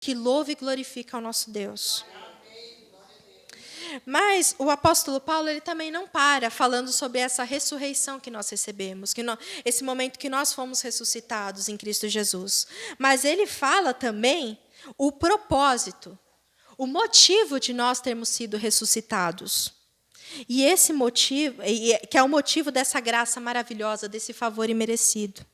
que louva e glorifica ao nosso Deus. Mas o apóstolo Paulo ele também não para falando sobre essa ressurreição que nós recebemos, esse momento que nós fomos ressuscitados em Cristo Jesus. Mas ele fala também o propósito, o motivo de nós termos sido ressuscitados. E esse motivo, que é o motivo dessa graça maravilhosa, desse favor imerecido.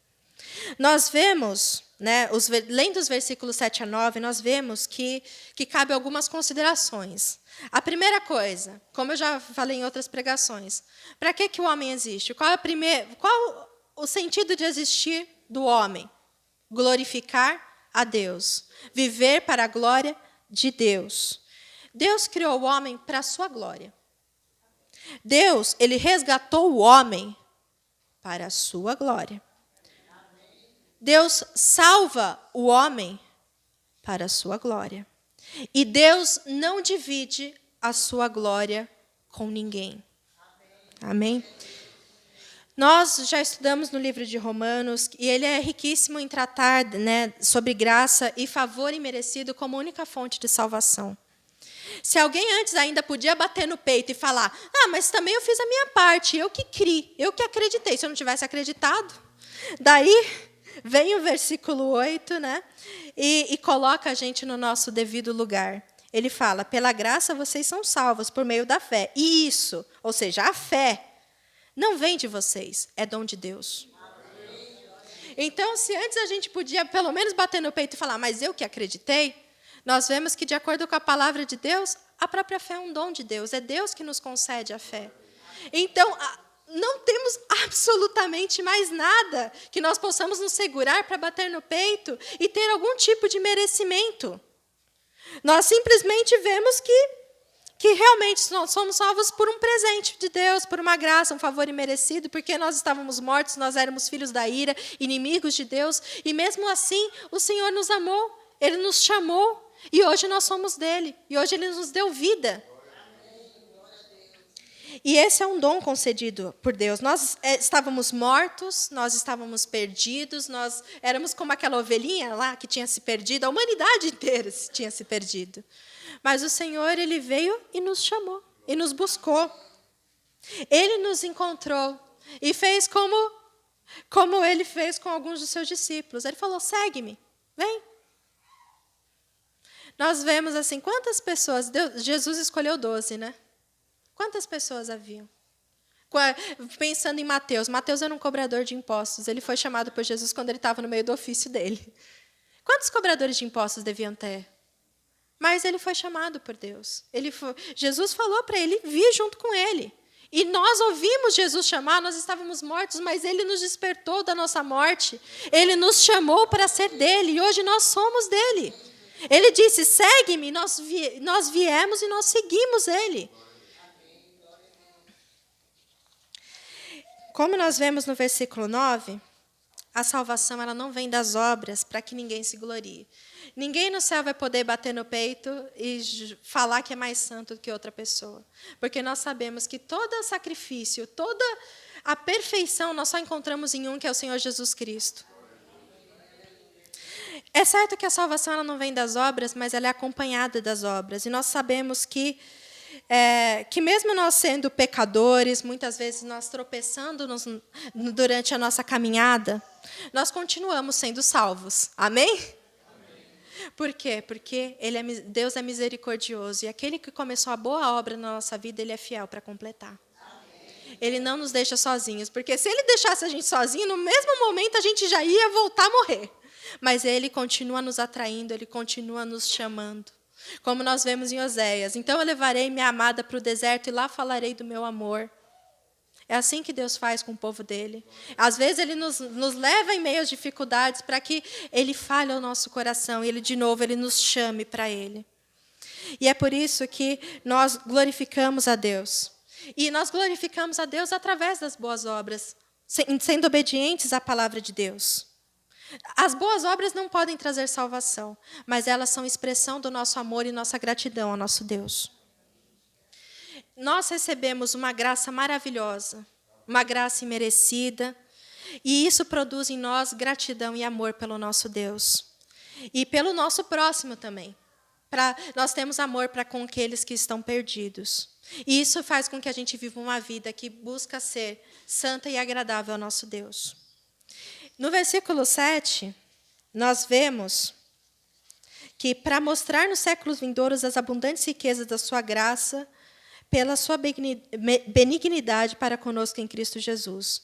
Nós vemos, né, lendo os versículos 7 a 9, nós vemos que cabe algumas considerações. A primeira coisa, como eu já falei em outras pregações, para que o homem existe? Qual o sentido de existir do homem? Glorificar a Deus, viver para a glória de Deus. Deus criou o homem para a sua glória. Deus, ele resgatou o homem para a sua glória. Deus salva o homem para a sua glória. E Deus não divide a sua glória com ninguém. Amém? Nós já estudamos no livro de Romanos, e ele é riquíssimo em tratar, né, sobre graça e favor imerecido como única fonte de salvação. Se alguém antes ainda podia bater no peito e falar, mas também eu fiz a minha parte, eu que criei, eu que acreditei. Se eu não tivesse acreditado, daí vem o versículo 8, né, e coloca a gente no nosso devido lugar. Ele fala, pela graça vocês são salvos por meio da fé. E isso, ou seja, a fé, não vem de vocês, é dom de Deus. Então, se antes a gente podia pelo menos bater no peito e falar, mas eu que acreditei, nós vemos que, de acordo com a palavra de Deus, a própria fé é um dom de Deus. É Deus que nos concede a fé. Então, não temos absolutamente mais nada que nós possamos nos segurar para bater no peito e ter algum tipo de merecimento. Nós simplesmente vemos que realmente nós somos salvos por um presente de Deus, por uma graça, um favor imerecido, porque nós estávamos mortos, nós éramos filhos da ira, inimigos de Deus, e mesmo assim o Senhor nos amou, Ele nos chamou, e hoje nós somos dele, e hoje Ele nos deu vida. E esse é um dom concedido por Deus. Nós estávamos mortos, nós estávamos perdidos, nós éramos como aquela ovelhinha lá que tinha se perdido, a humanidade inteira tinha se perdido. Mas o Senhor, Ele veio e nos chamou, e nos buscou. Ele nos encontrou e fez como Ele fez com alguns dos seus discípulos. Ele falou, segue-me, vem. Nós vemos assim, quantas pessoas, Jesus escolheu 12, né? Quantas pessoas haviam? Pensando em Mateus. Mateus era um cobrador de impostos. Ele foi chamado por Jesus quando ele estava no meio do ofício dele. Quantos cobradores de impostos deviam ter? Mas ele foi chamado por Deus. Jesus falou para ele vir junto com ele. E nós ouvimos Jesus chamar, nós estávamos mortos, mas Ele nos despertou da nossa morte. Ele nos chamou para ser dele, e hoje nós somos dele. Ele disse, segue-me, nós viemos e nós seguimos Ele. Como nós vemos no versículo 9, a salvação ela não vem das obras para que ninguém se glorie. Ninguém no céu vai poder bater no peito e falar que é mais santo do que outra pessoa. Porque nós sabemos que todo sacrifício, toda a perfeição, nós só encontramos em um, que é o Senhor Jesus Cristo. É certo que a salvação ela não vem das obras, mas ela é acompanhada das obras. E nós sabemos que mesmo nós sendo pecadores, muitas vezes nós tropeçando durante a nossa caminhada, nós continuamos sendo salvos. Amém? Amém. Por quê? Porque Deus é misericordioso, e aquele que começou a boa obra na nossa vida, Ele é fiel para completar. Amém. Ele não nos deixa sozinhos, porque se Ele deixasse a gente sozinho, no mesmo momento a gente já ia voltar a morrer. Mas Ele continua nos atraindo, Ele continua nos chamando. Como nós vemos em Oséias. Então eu levarei minha amada para o deserto e lá falarei do meu amor. É assim que Deus faz com o povo dele. Às vezes Ele nos leva em meio às dificuldades para que Ele fale ao nosso coração e Ele nos chame para Ele. E é por isso que nós glorificamos a Deus. E nós glorificamos a Deus através das boas obras, sendo obedientes à palavra de Deus. As boas obras não podem trazer salvação, mas elas são expressão do nosso amor e nossa gratidão ao nosso Deus. Nós recebemos uma graça maravilhosa, uma graça imerecida, e isso produz em nós gratidão e amor pelo nosso Deus. E pelo nosso próximo também. Nós temos amor para com aqueles que estão perdidos. E isso faz com que a gente viva uma vida que busca ser santa e agradável ao nosso Deus. No versículo 7, nós vemos que para mostrar nos séculos vindouros as abundantes riquezas da sua graça, pela sua benignidade para conosco em Cristo Jesus.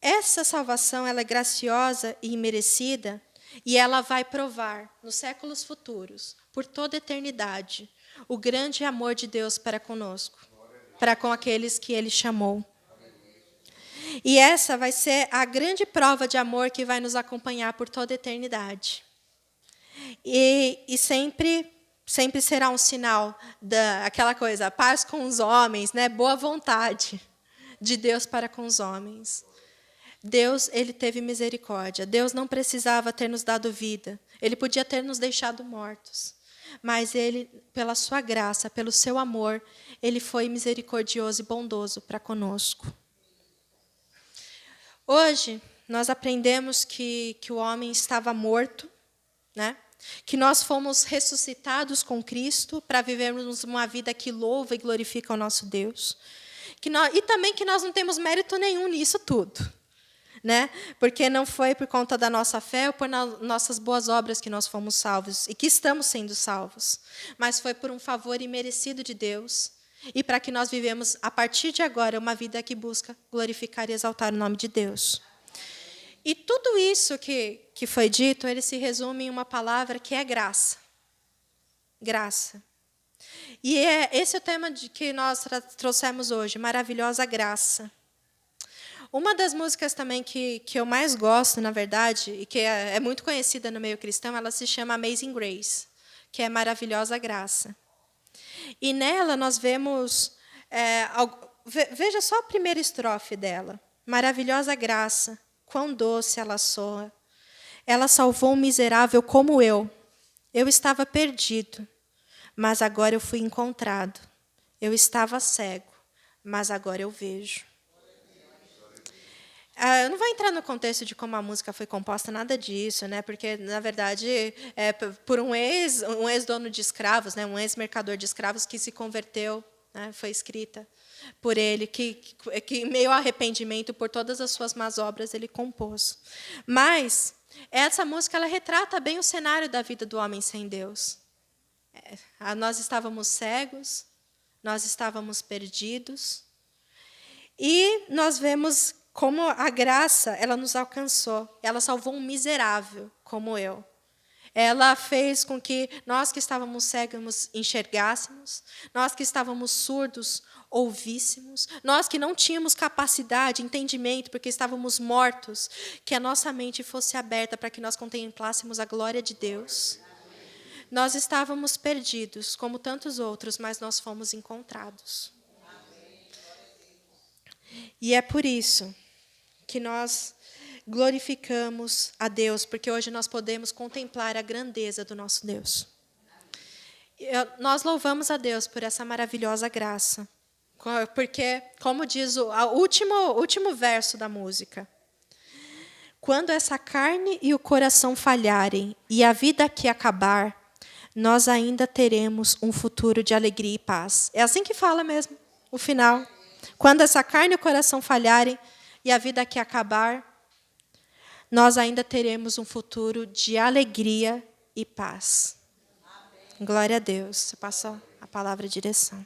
Essa salvação ela é graciosa e imerecida, e ela vai provar, nos séculos futuros, por toda a eternidade, o grande amor de Deus para conosco, para com aqueles que Ele chamou. E essa vai ser a grande prova de amor que vai nos acompanhar por toda a eternidade. E sempre será um sinal daquela coisa, paz com os homens, né? Boa vontade de Deus para com os homens. Deus, ele teve misericórdia. Deus não precisava ter nos dado vida. Ele podia ter nos deixado mortos. Mas ele, pela sua graça, pelo seu amor, ele foi misericordioso e bondoso para conosco. Hoje, nós aprendemos que o homem estava morto, né? Que nós fomos ressuscitados com Cristo para vivermos uma vida que louva e glorifica o nosso Deus. E também que nós não temos mérito nenhum nisso tudo. Né? Porque não foi por conta da nossa fé ou por nossas boas obras que nós fomos salvos e que estamos sendo salvos. Mas foi por um favor imerecido de Deus e para que nós vivemos, a partir de agora, uma vida que busca glorificar e exaltar o nome de Deus. E tudo isso que foi dito, ele se resume em uma palavra que é graça. Graça. E esse é o tema que nós trouxemos hoje, maravilhosa graça. Uma das músicas também que eu mais gosto, na verdade, e que é muito conhecida no meio cristão, ela se chama Amazing Grace, que é Maravilhosa Graça. E nela nós vemos, veja só a primeira estrofe dela. Maravilhosa graça, quão doce ela soa. Ela salvou um miserável como eu. Eu estava perdido, mas agora eu fui encontrado. Eu estava cego, mas agora eu vejo. Eu não vou entrar no contexto de como a música foi composta, nada disso, né? Porque, na verdade, por um ex-dono de escravos, né? Um ex-mercador de escravos que se converteu, né? Foi escrita por ele, que em meio ao arrependimento por todas as suas más obras, ele compôs. Mas essa música ela retrata bem o cenário da vida do homem sem Deus. Nós estávamos cegos, nós estávamos perdidos, e nós vemos como a graça, ela nos alcançou. Ela salvou um miserável como eu. Ela fez com que nós que estávamos cegos enxergássemos, nós que estávamos surdos ouvíssemos, nós que não tínhamos capacidade, entendimento, porque estávamos mortos, que a nossa mente fosse aberta para que nós contemplássemos a glória de Deus. Nós estávamos perdidos, como tantos outros, mas nós fomos encontrados. E é por isso que nós glorificamos a Deus, porque hoje nós podemos contemplar a grandeza do nosso Deus. Nós louvamos a Deus por essa maravilhosa graça, porque, como diz o último verso da música, quando essa carne e o coração falharem e a vida aqui acabar, nós ainda teremos um futuro de alegria e paz. É assim que fala mesmo, o final. Quando essa carne e o coração falharem e a vida aqui acabar, nós ainda teremos um futuro de alegria e paz. Glória a Deus. Você passa a palavra de direção.